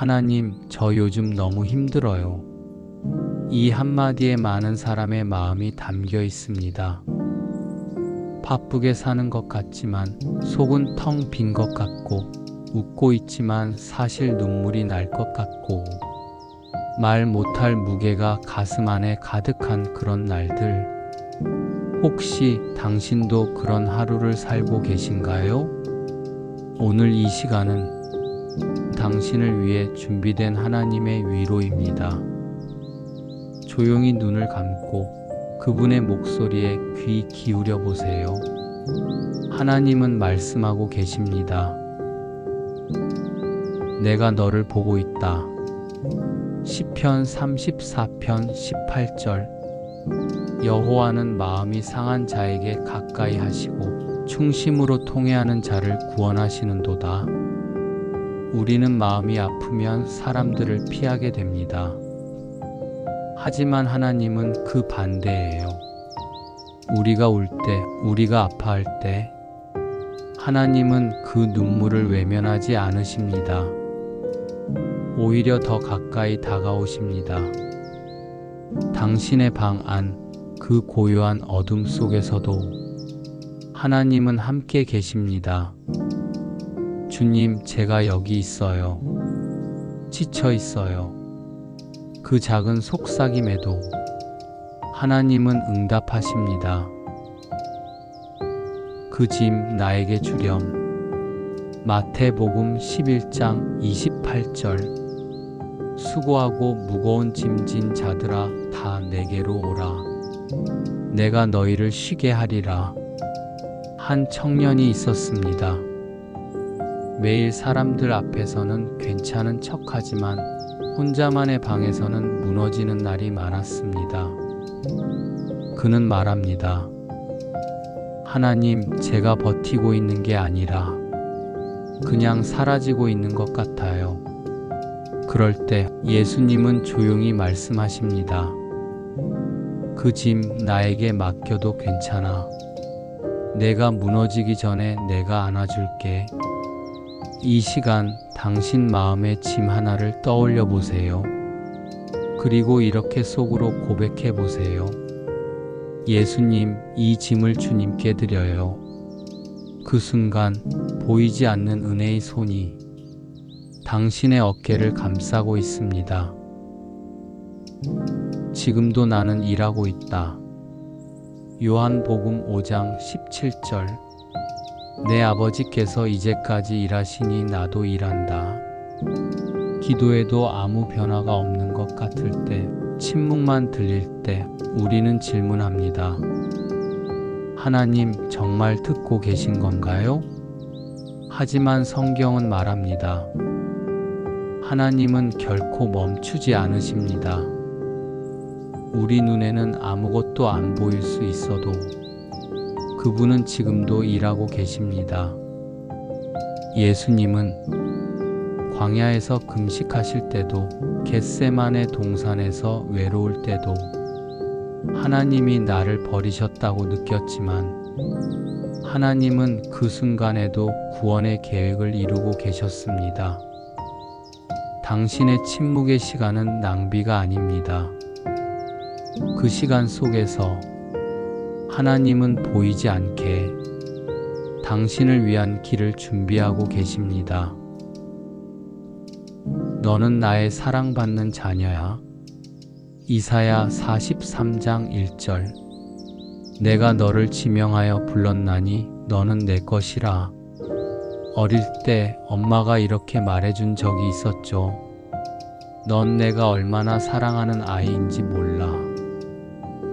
하나님, 저 요즘 너무 힘들어요. 이 한마디에 많은 사람의 마음이 담겨 있습니다. 바쁘게 사는 것 같지만 속은 텅 빈 것 같고, 웃고 있지만 사실 눈물이 날 것 같고, 말 못할 무게가 가슴 안에 가득한 그런 날들. 혹시 당신도 그런 하루를 살고 계신가요? 오늘 이 시간은 당신을 위해 준비된 하나님의 위로입니다. 조용히 눈을 감고 그분의 목소리에 귀 기울여 보세요. 하나님은 말씀하고 계십니다. 내가 너를 보고 있다. 시편 34편 18절. 여호와는 마음이 상한 자에게 가까이 하시고 충심으로 통회하는 자를 구원하시는도다. 우리는 마음이 아프면 사람들을 피하게 됩니다. 하지만 하나님은 그 반대예요. 우리가 울 때, 우리가 아파할 때 하나님은 그 눈물을 외면하지 않으십니다. 오히려 더 가까이 다가오십니다. 당신의 방 안, 그 고요한 어둠 속에서도 하나님은 함께 계십니다. 주님, 제가 여기 있어요. 지쳐 있어요. 그 작은 속삭임에도 하나님은 응답하십니다. 그 짐 나에게 주렴. 마태복음 11장 28절. 수고하고 무거운 짐진 자들아, 다 내게로 오라. 내가 너희를 쉬게 하리라. 한 청년이 있었습니다. 매일 사람들 앞에서는 괜찮은 척하지만 혼자만의 방에서는 무너지는 날이 많았습니다. 그는 말합니다. 하나님, 제가 버티고 있는 게 아니라 그냥 사라지고 있는 것 같아요. 그럴 때 예수님은 조용히 말씀하십니다. 그 짐 나에게 맡겨도 괜찮아. 내가 무너지기 전에 내가 안아줄게. 이 시간 당신 마음의 짐 하나를 떠올려 보세요. 그리고 이렇게 속으로 고백해 보세요. 예수님, 이 짐을 주님께 드려요. 그 순간 보이지 않는 은혜의 손이 당신의 어깨를 감싸고 있습니다. 지금도 나는 일하고 있다. 요한복음 5장 17절. 내 아버지께서 이제까지 일하시니 나도 일한다. 기도에도 아무 변화가 없는 것 같을 때, 침묵만 들릴 때 우리는 질문합니다. 하나님, 정말 듣고 계신 건가요? 하지만 성경은 말합니다. 하나님은 결코 멈추지 않으십니다. 우리 눈에는 아무것도 안 보일 수 있어도 그분은 지금도 일하고 계십니다. 예수님은 광야에서 금식하실 때도, 겟세마네 동산에서 외로울 때도 하나님이 나를 버리셨다고 느꼈지만 하나님은 그 순간에도 구원의 계획을 이루고 계셨습니다. 당신의 침묵의 시간은 낭비가 아닙니다. 그 시간 속에서 하나님은 보이지 않게 당신을 위한 길을 준비하고 계십니다. 너는 나의 사랑받는 자녀야. 이사야 43장 1절. 내가 너를 지명하여 불렀나니 너는 내 것이라. 어릴 때 엄마가 이렇게 말해준 적이 있었죠. 넌 내가 얼마나 사랑하는 아이인지 몰라.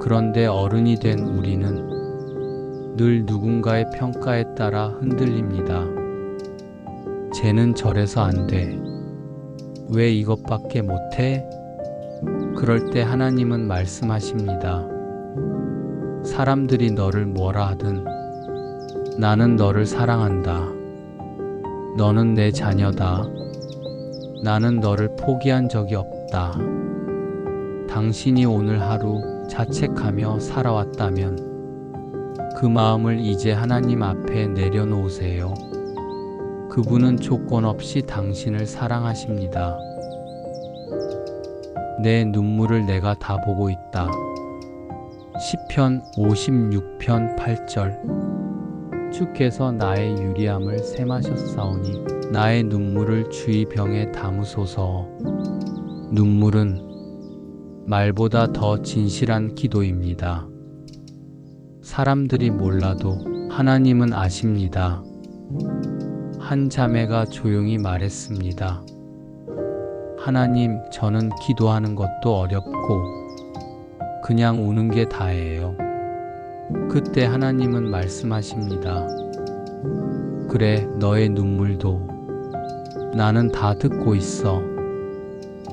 그런데 어른이 된 우리는 늘 누군가의 평가에 따라 흔들립니다. 쟤는 저래서 안 돼. 왜 이것밖에 못해? 그럴 때 하나님은 말씀하십니다. 사람들이 너를 뭐라 하든 나는 너를 사랑한다. 너는 내 자녀다. 나는 너를 포기한 적이 없다. 당신이 오늘 하루 자책하며 살아왔다면 그 마음을 이제 하나님 앞에 내려놓으세요. 그분은 조건 없이 당신을 사랑하십니다. 내 눈물을 내가 다 보고 있다. 시편 56편 8절. 주께서 나의 유리함을 샘하셨사오니 나의 눈물을 주의 병에 담으소서. 눈물은 말보다 더 진실한 기도입니다. 사람들이 몰라도 하나님은 아십니다. 한 자매가 조용히 말했습니다. 하나님, 저는 기도하는 것도 어렵고 그냥 우는 게 다예요. 그때 하나님은 말씀하십니다. 그래, 너의 눈물도 나는 다 듣고 있어.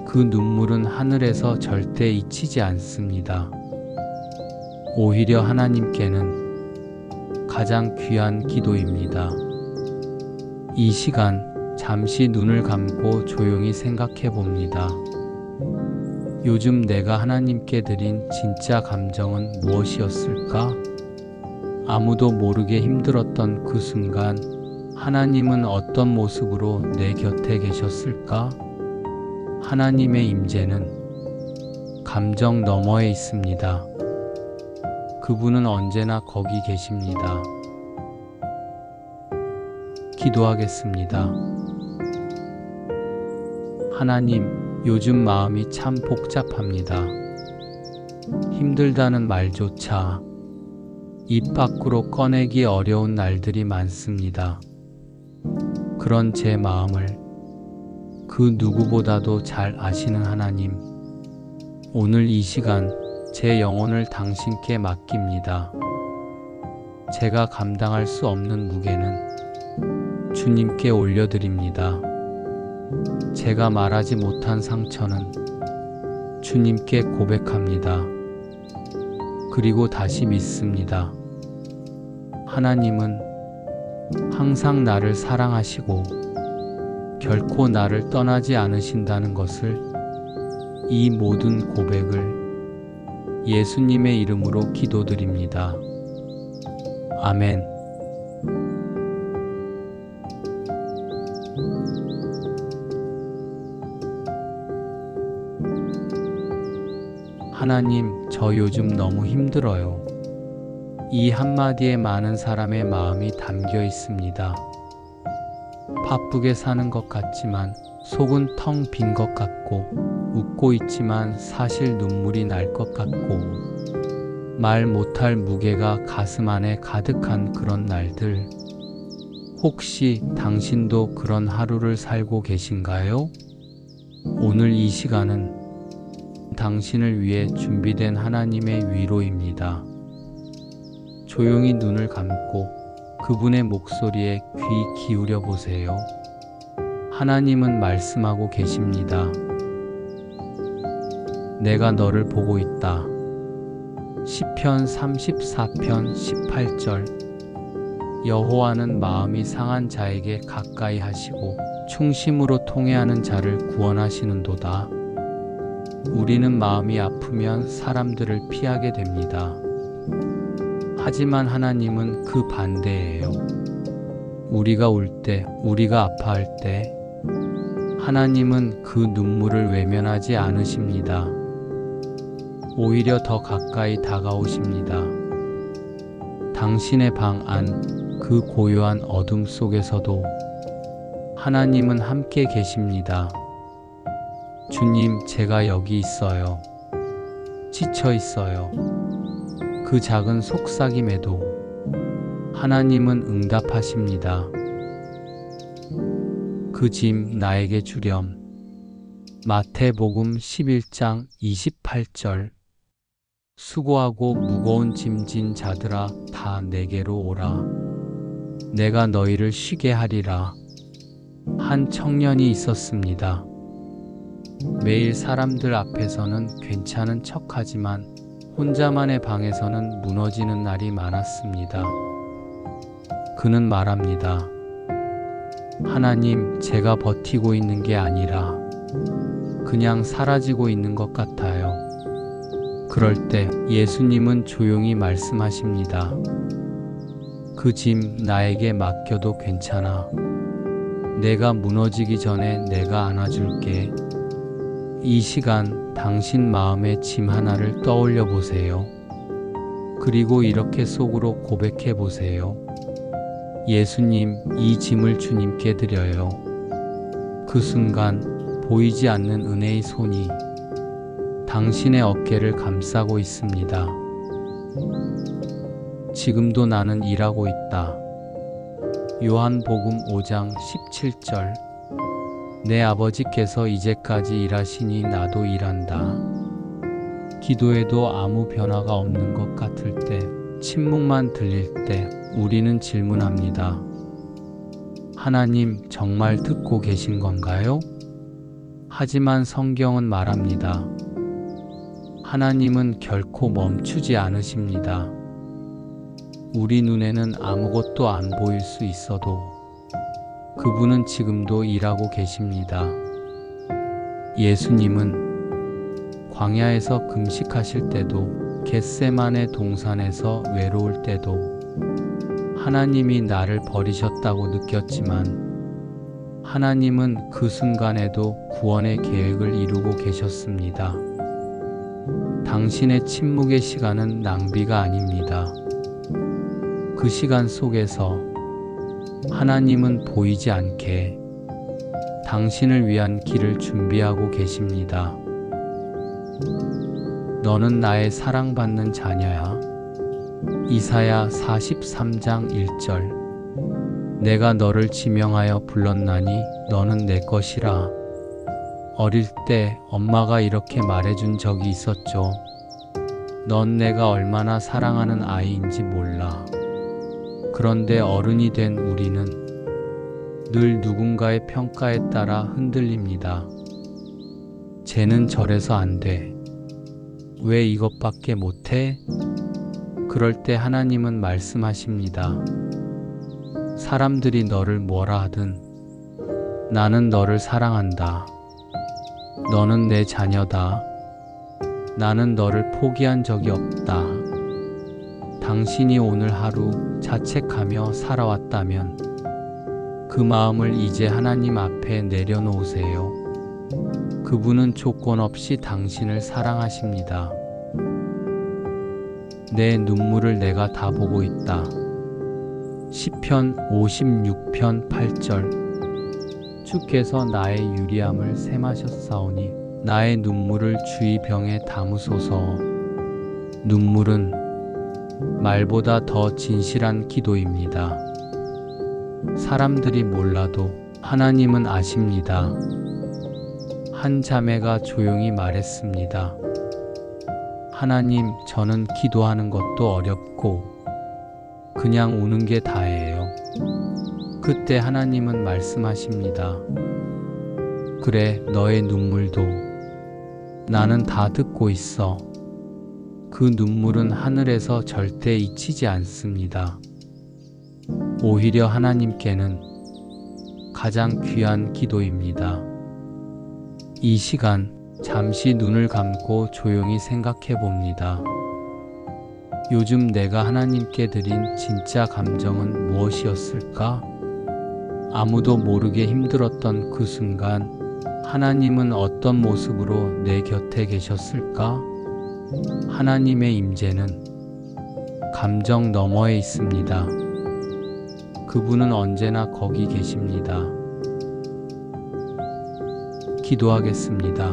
그 눈물은 하늘에서 절대 잊히지 않습니다. 오히려 하나님께는 가장 귀한 기도입니다. 이 시간 잠시 눈을 감고 조용히 생각해 봅니다. 요즘 내가 하나님께 드린 진짜 감정은 무엇이었을까? 아무도 모르게 힘들었던 그 순간 하나님은 어떤 모습으로 내 곁에 계셨을까? 하나님의 임재는 감정 너머에 있습니다. 그분은 언제나 거기 계십니다. 기도하겠습니다. 하나님, 요즘 마음이 참 복잡합니다. 힘들다는 말조차 입 밖으로 꺼내기 어려운 날들이 많습니다. 그런 제 마음을 그 누구보다도 잘 아시는 하나님, 오늘 이 시간 제 영혼을 당신께 맡깁니다. 제가 감당할 수 없는 무게는 주님께 올려드립니다. 제가 말하지 못한 상처는 주님께 고백합니다. 그리고 다시 믿습니다. 하나님은 항상 나를 사랑하시고 결코 나를 떠나지 않으신다는 것을, 이 모든 고백을 예수님의 이름으로 기도드립니다. 아멘. 하나님, 저 요즘 너무 힘들어요. 이 한마디에 많은 사람의 마음이 담겨 있습니다. 바쁘게 사는 것 같지만 속은 텅 빈 것 같고, 웃고 있지만 사실 눈물이 날 것 같고, 말 못할 무게가 가슴 안에 가득한 그런 날들. 혹시 당신도 그런 하루를 살고 계신가요? 오늘 이 시간은 당신을 위해 준비된 하나님의 위로입니다. 조용히 눈을 감고 그분의 목소리에 귀 기울여 보세요. 하나님은 말씀하고 계십니다. 내가 너를 보고 있다. 시편 34편 18절. 여호와는 마음이 상한 자에게 가까이 하시고 충심으로 통회하는 자를 구원하시는도다. 우리는 마음이 아프면 사람들을 피하게 됩니다. 하지만 하나님은 그 반대예요. 우리가 울 때, 우리가 아파할 때 하나님은 그 눈물을 외면하지 않으십니다. 오히려 더 가까이 다가오십니다. 당신의 방 안 그 고요한 어둠 속에서도 하나님은 함께 계십니다. 주님, 제가 여기 있어요. 지쳐 있어요. 그 작은 속삭임에도 하나님은 응답하십니다. 그 짐 나에게 주렴. 마태복음 11장 28절. 수고하고 무거운 짐진 자들아, 다 내게로 오라. 내가 너희를 쉬게 하리라. 한 청년이 있었습니다. 매일 사람들 앞에서는 괜찮은 척하지만 혼자만의 방에서는 무너지는 날이 많았습니다. 그는 말합니다. 하나님, 제가 버티고 있는 게 아니라 그냥 사라지고 있는 것 같아요. 그럴 때 예수님은 조용히 말씀하십니다. 그 짐 나에게 맡겨도 괜찮아. 내가 무너지기 전에 내가 안아줄게. 이 시간 당신 마음의 짐 하나를 떠올려 보세요. 그리고 이렇게 속으로 고백해 보세요. 예수님, 이 짐을 주님께 드려요. 그 순간 보이지 않는 은혜의 손이 당신의 어깨를 감싸고 있습니다. 지금도 나는 일하고 있다. 요한복음 5장 17절. 내 아버지께서 이제까지 일하시니 나도 일한다. 기도에도 아무 변화가 없는 것 같을 때, 침묵만 들릴 때 우리는 질문합니다. 하나님, 정말 듣고 계신 건가요? 하지만 성경은 말합니다. 하나님은 결코 멈추지 않으십니다. 우리 눈에는 아무것도 안 보일 수 있어도 그분은 지금도 일하고 계십니다. 예수님은 광야에서 금식하실 때도, 겟세마네 동산에서 외로울 때도 하나님이 나를 버리셨다고 느꼈지만 하나님은 그 순간에도 구원의 계획을 이루고 계셨습니다. 당신의 침묵의 시간은 낭비가 아닙니다. 그 시간 속에서 하나님은 보이지 않게 당신을 위한 길을 준비하고 계십니다. 너는 나의 사랑받는 자녀야. 이사야 43장 1절. 내가 너를 지명하여 불렀나니 너는 내 것이라. 어릴 때 엄마가 이렇게 말해준 적이 있었죠. 넌 내가 얼마나 사랑하는 아이인지 몰라. 그런데 어른이 된 우리는 늘 누군가의 평가에 따라 흔들립니다. 쟤는 저래서 안 돼. 왜 이것밖에 못해? 그럴 때 하나님은 말씀하십니다. 사람들이 너를 뭐라 하든 나는 너를 사랑한다. 너는 내 자녀다. 나는 너를 포기한 적이 없다. 당신이 오늘 하루 자책하며 살아왔다면 그 마음을 이제 하나님 앞에 내려놓으세요. 그분은 조건 없이 당신을 사랑하십니다. 내 눈물을 내가 다 보고 있다. 시편 56편 8절. 주께서 나의 유리함을 샘하셨사오니 나의 눈물을 주의 병에 담으소서. 눈물은 말보다 더 진실한 기도입니다. 사람들이 몰라도 하나님은 아십니다. 한 자매가 조용히 말했습니다. 하나님, 저는 기도하는 것도 어렵고 그냥 우는 게 다예요. 그때 하나님은 말씀하십니다. 그래, 너의 눈물도 나는 다 듣고 있어. 그 눈물은 하늘에서 절대 잊히지 않습니다. 오히려 하나님께는 가장 귀한 기도입니다. 이 시간 잠시 눈을 감고 조용히 생각해 봅니다. 요즘 내가 하나님께 드린 진짜 감정은 무엇이었을까? 아무도 모르게 힘들었던 그 순간 하나님은 어떤 모습으로 내 곁에 계셨을까? 하나님의 임재는 감정 너머에 있습니다. 그분은 언제나 거기 계십니다. 기도하겠습니다.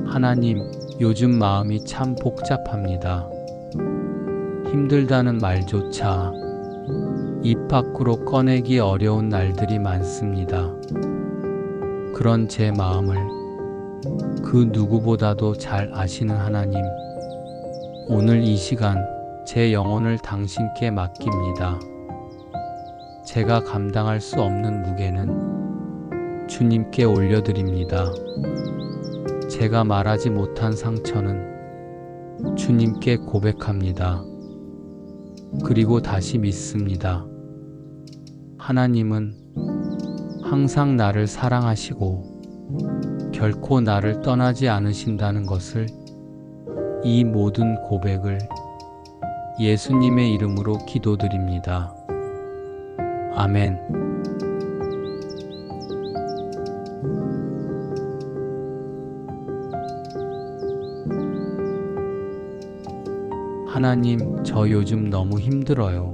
하나님, 요즘 마음이 참 복잡합니다. 힘들다는 말조차 입 밖으로 꺼내기 어려운 날들이 많습니다. 그런 제 마음을 그 누구보다도 잘 아시는 하나님, 오늘 이 시간 제 영혼을 당신께 맡깁니다. 제가 감당할 수 없는 무게는 주님께 올려드립니다. 제가 말하지 못한 상처는 주님께 고백합니다. 그리고 다시 믿습니다. 하나님은 항상 나를 사랑하시고 결코 나를 떠나지 않으신다는 것을, 이 모든 고백을 예수님의 이름으로 기도드립니다. 아멘. 하나님, 저 요즘 너무 힘들어요.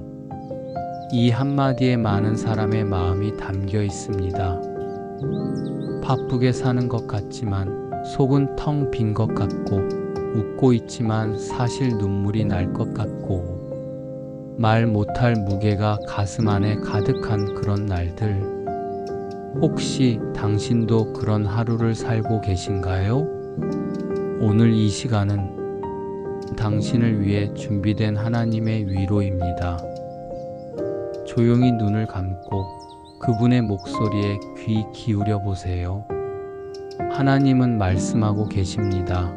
이 한마디에 많은 사람의 마음이 담겨 있습니다. 바쁘게 사는 것 같지만 속은 텅 빈 것 같고, 웃고 있지만 사실 눈물이 날 것 같고, 말 못할 무게가 가슴 안에 가득한 그런 날들. 혹시 당신도 그런 하루를 살고 계신가요? 오늘 이 시간은 당신을 위해 준비된 하나님의 위로입니다. 조용히 눈을 감고 그분의 목소리에 귀 기울여 보세요. 하나님은 말씀하고 계십니다.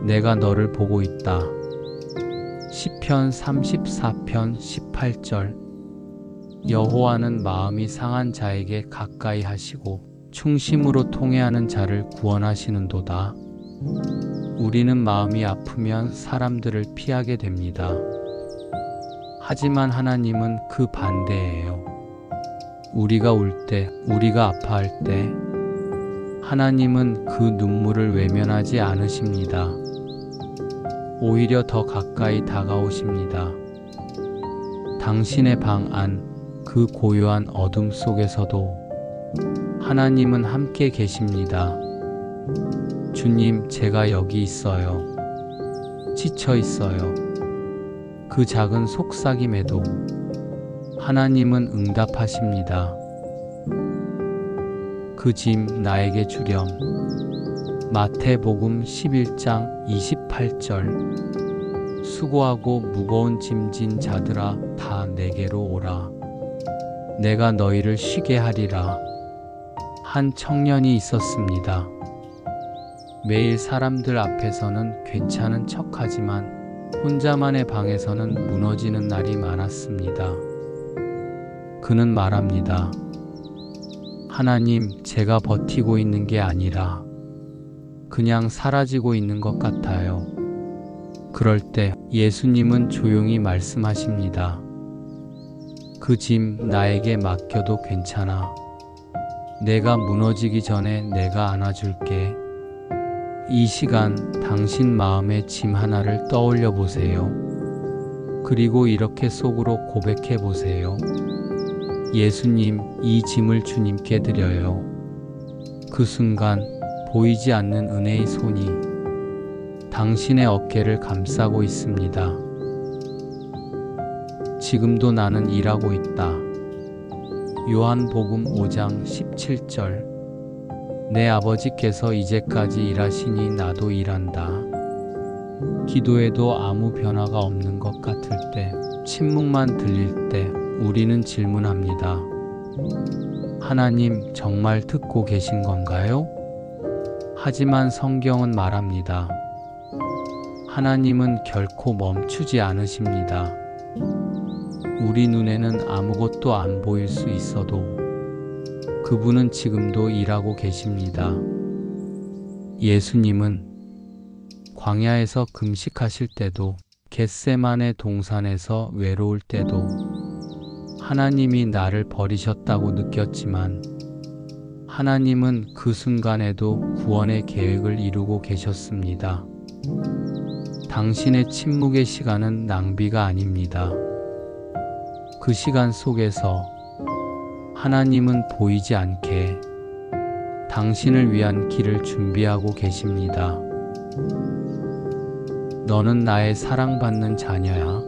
내가 너를 보고 있다. 시편 34편 18절. 여호와는 마음이 상한 자에게 가까이 하시고 충심으로 통회하는 자를 구원하시는도다. 우리는 마음이 아프면 사람들을 피하게 됩니다. 하지만 하나님은 그 반대예요. 우리가 울 때, 우리가 아파할 때, 하나님은 그 눈물을 외면하지 않으십니다. 오히려 더 가까이 다가오십니다. 당신의 방 안, 그 고요한 어둠 속에서도 하나님은 함께 계십니다. 주님, 제가 여기 있어요. 지쳐 있어요. 그 작은 속삭임에도 하나님은 응답하십니다. 그 짐 나에게 주렴. 마태복음 11장 28절. 수고하고 무거운 짐진 자들아, 다 내게로 오라. 내가 너희를 쉬게 하리라. 한 청년이 있었습니다. 매일 사람들 앞에서는 괜찮은 척하지만 혼자만의 방에서는 무너지는 날이 많았습니다. 그는 말합니다. 하나님, 제가 버티고 있는 게 아니라 그냥 사라지고 있는 것 같아요. 그럴 때 예수님은 조용히 말씀하십니다. 그 짐 나에게 맡겨도 괜찮아. 내가 무너지기 전에 내가 안아줄게. 이 시간 당신 마음의 짐 하나를 떠올려 보세요. 그리고 이렇게 속으로 고백해 보세요. 예수님, 이 짐을 주님께 드려요. 그 순간 보이지 않는 은혜의 손이 당신의 어깨를 감싸고 있습니다. 지금도 나는 일하고 있다. 요한복음 5장 17절. 내 아버지께서 이제까지 일하시니 나도 일한다. 기도에도 아무 변화가 없는 것 같을 때, 침묵만 들릴 때 우리는 질문합니다. 하나님, 정말 듣고 계신 건가요? 하지만 성경은 말합니다. 하나님은 결코 멈추지 않으십니다. 우리 눈에는 아무것도 안 보일 수 있어도 그분은 지금도 일하고 계십니다. 예수님은 광야에서 금식하실 때도, 겟세마네 동산에서 외로울 때도 하나님이 나를 버리셨다고 느꼈지만 하나님은 그 순간에도 구원의 계획을 이루고 계셨습니다. 당신의 침묵의 시간은 낭비가 아닙니다. 그 시간 속에서 하나님은 보이지 않게 당신을 위한 길을 준비하고 계십니다. 너는 나의 사랑받는 자녀야.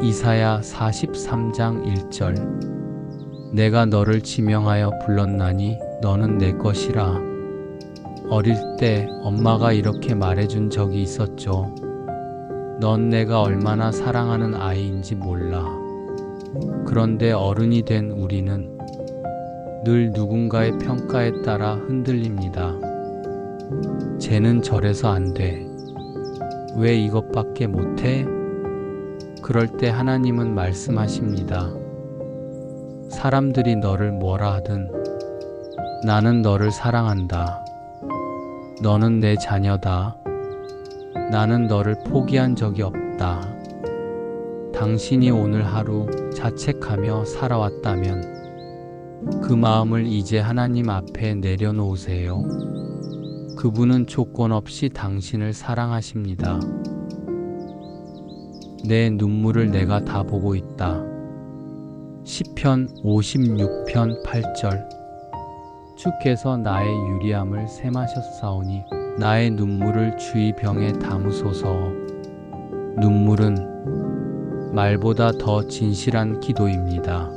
이사야 43장 1절. 내가 너를 지명하여 불렀나니 너는 내 것이라. 어릴 때 엄마가 이렇게 말해준 적이 있었죠. 넌 내가 얼마나 사랑하는 아이인지 몰라. 그런데 어른이 된 우리는 늘 누군가의 평가에 따라 흔들립니다. 쟤는 저래서 안 돼. 왜 이것밖에 못해? 그럴 때 하나님은 말씀하십니다. 사람들이 너를 뭐라 하든 나는 너를 사랑한다. 너는 내 자녀다. 나는 너를 포기한 적이 없다. 당신이 오늘 하루 자책하며 살아왔다면 그 마음을 이제 하나님 앞에 내려놓으세요. 그분은 조건 없이 당신을 사랑하십니다. 내 눈물을 내가 다 보고 있다. 시편 56편 8절. 주께서 나의 유리함을 셈하셨사오니 나의 눈물을 주의 병에 담으소서. 눈물은 말보다 더 진실한 기도입니다.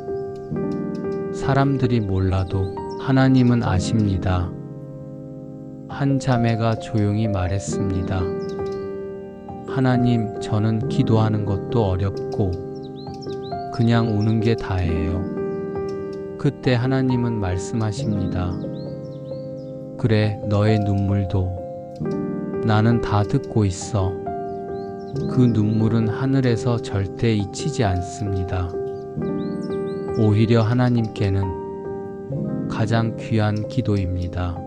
사람들이 몰라도 하나님은 아십니다. 한 자매가 조용히 말했습니다. 하나님, 저는 기도하는 것도 어렵고 그냥 우는 게 다예요. 그때 하나님은 말씀하십니다. 그래, 너의 눈물도 나는 다 듣고 있어. 그 눈물은 하늘에서 절대 잊히지 않습니다. 오히려 하나님께는 가장 귀한 기도입니다.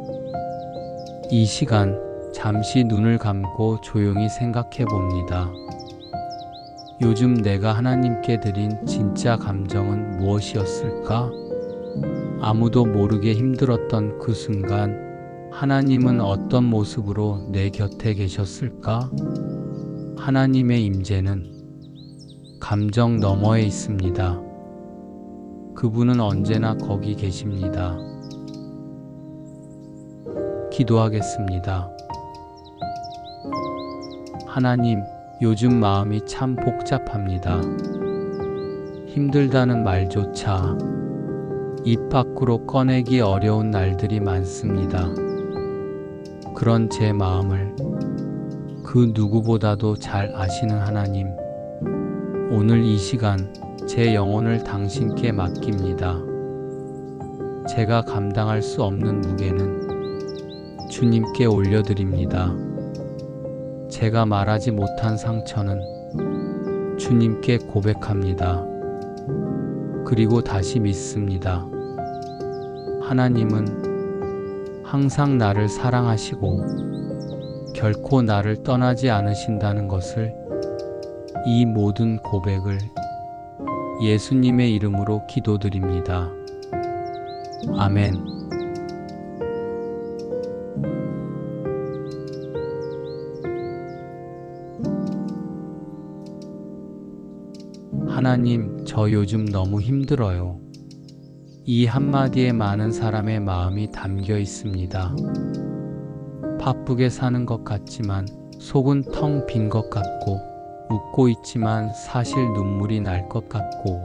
이 시간 잠시 눈을 감고 조용히 생각해 봅니다. 요즘 내가 하나님께 드린 진짜 감정은 무엇이었을까? 아무도 모르게 힘들었던 그 순간 하나님은 어떤 모습으로 내 곁에 계셨을까? 하나님의 임재는 감정 너머에 있습니다. 그분은 언제나 거기 계십니다. 기도하겠습니다. 하나님, 요즘 마음이 참 복잡합니다. 힘들다는 말조차 입 밖으로 꺼내기 어려운 날들이 많습니다. 그런 제 마음을 그 누구보다도 잘 아시는 하나님, 오늘 이 시간 제 영혼을 당신께 맡깁니다. 제가 감당할 수 없는 무게는 주님께 올려드립니다. 제가 말하지 못한 상처는 주님께 고백합니다. 그리고 다시 믿습니다. 하나님은 항상 나를 사랑하시고 결코 나를 떠나지 않으신다는 것을, 이 모든 고백을 예수님의 이름으로 기도드립니다. 아멘. 하나님, 저 요즘 너무 힘들어요. 이 한마디에 많은 사람의 마음이 담겨 있습니다. 바쁘게 사는 것 같지만 속은 텅 빈 것 같고, 웃고 있지만 사실 눈물이 날 것 같고,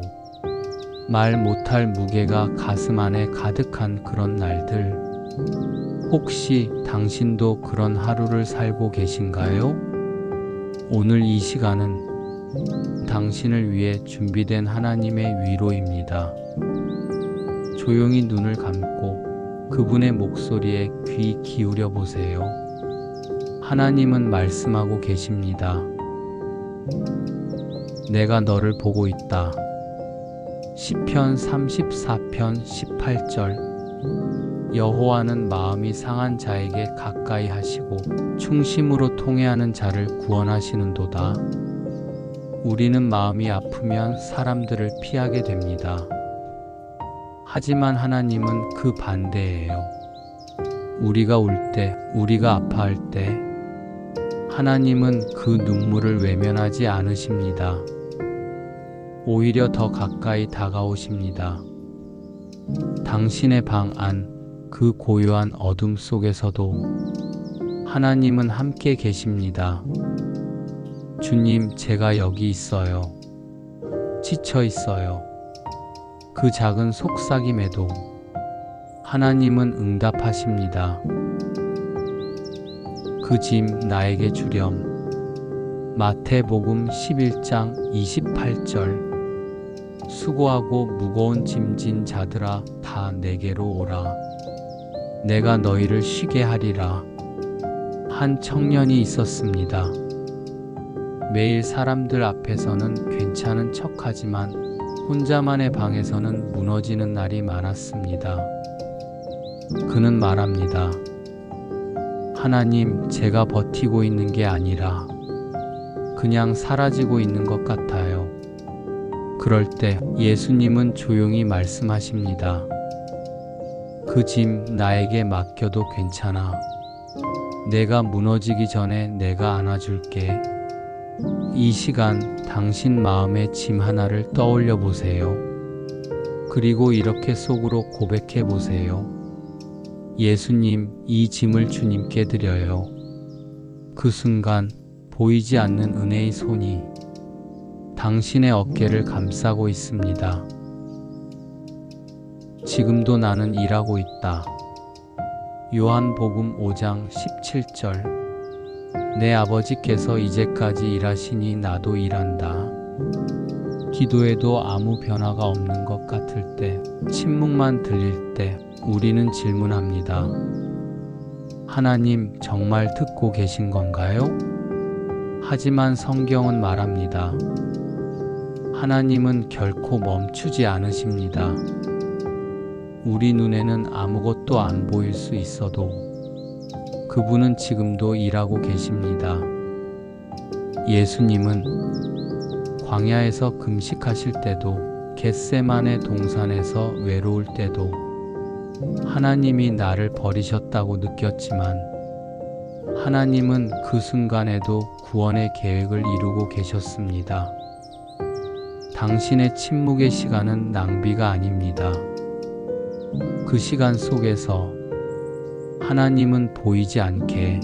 말 못할 무게가 가슴 안에 가득한 그런 날들. 혹시 당신도 그런 하루를 살고 계신가요? 오늘 이 시간은 당신을 위해 준비된 하나님의 위로입니다. 조용히 눈을 감고 그분의 목소리에 귀 기울여 보세요. 하나님은 말씀하고 계십니다. 내가 너를 보고 있다. 시편 34편 18절. 여호와는 마음이 상한 자에게 가까이 하시고 충심으로 통회하는 자를 구원하시는도다. 우리는 마음이 아프면 사람들을 피하게 됩니다. 하지만 하나님은 그 반대예요. 우리가 울 때, 우리가 아파할 때 하나님은 그 눈물을 외면하지 않으십니다. 오히려 더 가까이 다가오십니다. 당신의 방 안, 그 고요한 어둠 속에서도 하나님은 함께 계십니다. 주님, 제가 여기 있어요. 지쳐 있어요. 그 작은 속삭임에도 하나님은 응답하십니다. 그 짐 나에게 주렴. 마태복음 11장 28절. 수고하고 무거운 짐진 자들아, 다 내게로 오라. 내가 너희를 쉬게 하리라. 한 청년이 있었습니다. 매일 사람들 앞에서는 괜찮은 척하지만 혼자만의 방에서는 무너지는 날이 많았습니다. 그는 말합니다. 하나님, 제가 버티고 있는 게 아니라 그냥 사라지고 있는 것 같아요. 그럴 때 예수님은 조용히 말씀하십니다. 그 짐 나에게 맡겨도 괜찮아. 내가 무너지기 전에 내가 안아줄게. 이 시간 당신 마음의 짐 하나를 떠올려 보세요. 그리고 이렇게 속으로 고백해 보세요. 예수님, 이 짐을 주님께 드려요. 그 순간 보이지 않는 은혜의 손이 당신의 어깨를 감싸고 있습니다. 지금도 나는 일하고 있다. 요한복음 5장 17절. 내 아버지께서 이제까지 일하시니 나도 일한다. 기도에도 아무 변화가 없는 것 같을 때, 침묵만 들릴 때 우리는 질문합니다. 하나님, 정말 듣고 계신 건가요? 하지만 성경은 말합니다. 하나님은 결코 멈추지 않으십니다. 우리 눈에는 아무것도 안 보일 수 있어도 그분은 지금도 일하고 계십니다. 예수님은 광야에서 금식하실 때도, 겟세마네 동산에서 외로울 때도 하나님이 나를 버리셨다고 느꼈지만 하나님은 그 순간에도 구원의 계획을 이루고 계셨습니다. 당신의 침묵의 시간은 낭비가 아닙니다. 그 시간 속에서 하나님은 보이지 않게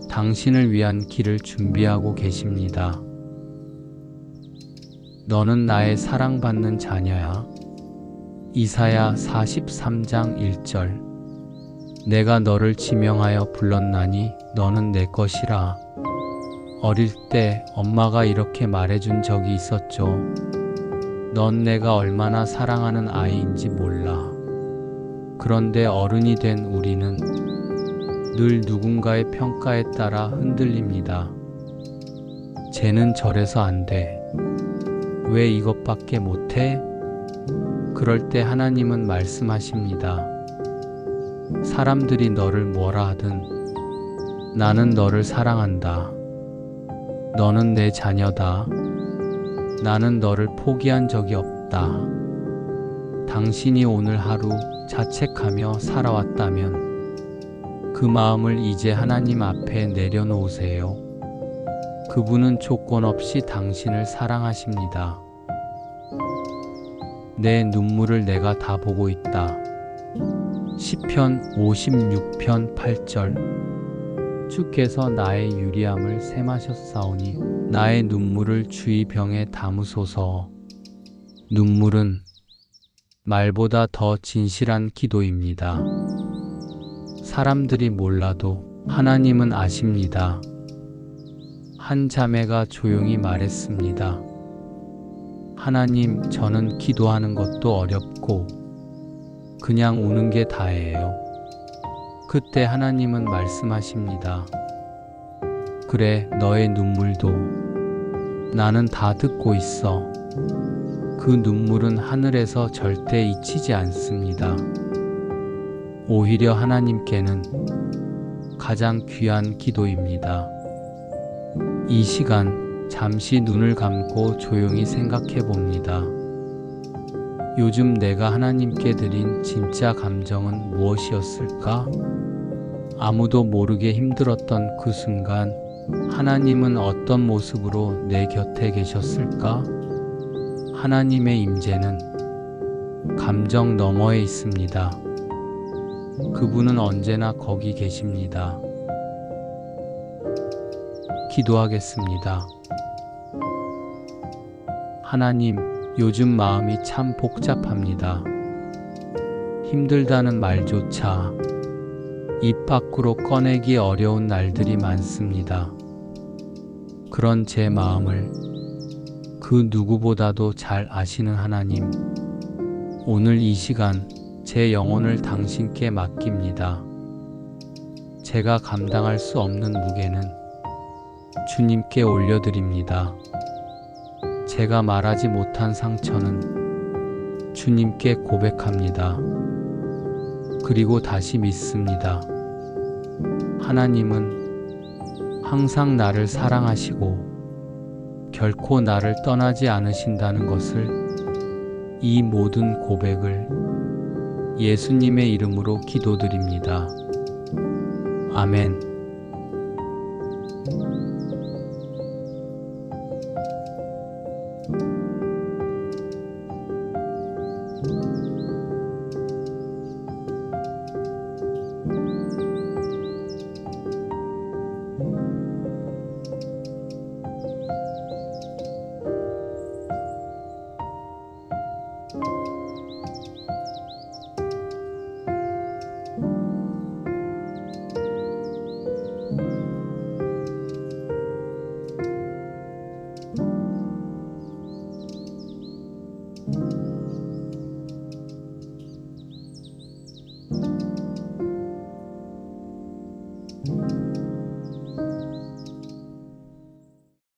당신을 위한 길을 준비하고 계십니다. 너는 나의 사랑받는 자녀야. 이사야 43장 1절. 내가 너를 지명하여 불렀나니 너는 내 것이라. 어릴 때 엄마가 이렇게 말해준 적이 있었죠. 넌 내가 얼마나 사랑하는 아이인지 몰라. 그런데 어른이 된 우리는 늘 누군가의 평가에 따라 흔들립니다. 쟤는 저래서 안 돼. 왜 이것밖에 못해? 그럴 때 하나님은 말씀하십니다. 사람들이 너를 뭐라 하든 나는 너를 사랑한다. 너는 내 자녀다. 나는 너를 포기한 적이 없다. 당신이 오늘 하루 자책하며 살아왔다면 그 마음을 이제 하나님 앞에 내려놓으세요. 그분은 조건 없이 당신을 사랑하십니다. 내 눈물을 내가 다 보고 있다. 시편 56편 8절. 주께서 나의 유리함을 세마셨사오니 나의 눈물을 주의 병에 담으소서. 눈물은 말보다 더 진실한 기도입니다. 사람들이 몰라도 하나님은 아십니다. 한 자매가 조용히 말했습니다. 하나님, 저는 기도하는 것도 어렵고 그냥 우는 게 다예요. 그때 하나님은 말씀하십니다. 그래, 너의 눈물도 나는 다 듣고 있어. 그 눈물은 하늘에서 절대 잊히지 않습니다. 오히려 하나님께는 가장 귀한 기도입니다. 이 시간 잠시 눈을 감고 조용히 생각해 봅니다. 요즘 내가 하나님께 드린 진짜 감정은 무엇이었을까? 아무도 모르게 힘들었던 그 순간 하나님은 어떤 모습으로 내 곁에 계셨을까? 하나님의 임재는 감정 너머에 있습니다. 그분은 언제나 거기 계십니다. 기도하겠습니다. 하나님, 요즘 마음이 참 복잡합니다. 힘들다는 말조차 입 밖으로 꺼내기 어려운 날들이 많습니다. 그런 제 마음을 그 누구보다도 잘 아시는 하나님, 오늘 이 시간 제 영혼을 당신께 맡깁니다. 제가 감당할 수 없는 무게는 주님께 올려드립니다. 제가 말하지 못한 상처는 주님께 고백합니다. 그리고 다시 믿습니다. 하나님은 항상 나를 사랑하시고 결코 나를 떠나지 않으신다는 것을, 이 모든 고백을 예수님의 이름으로 기도드립니다. 아멘.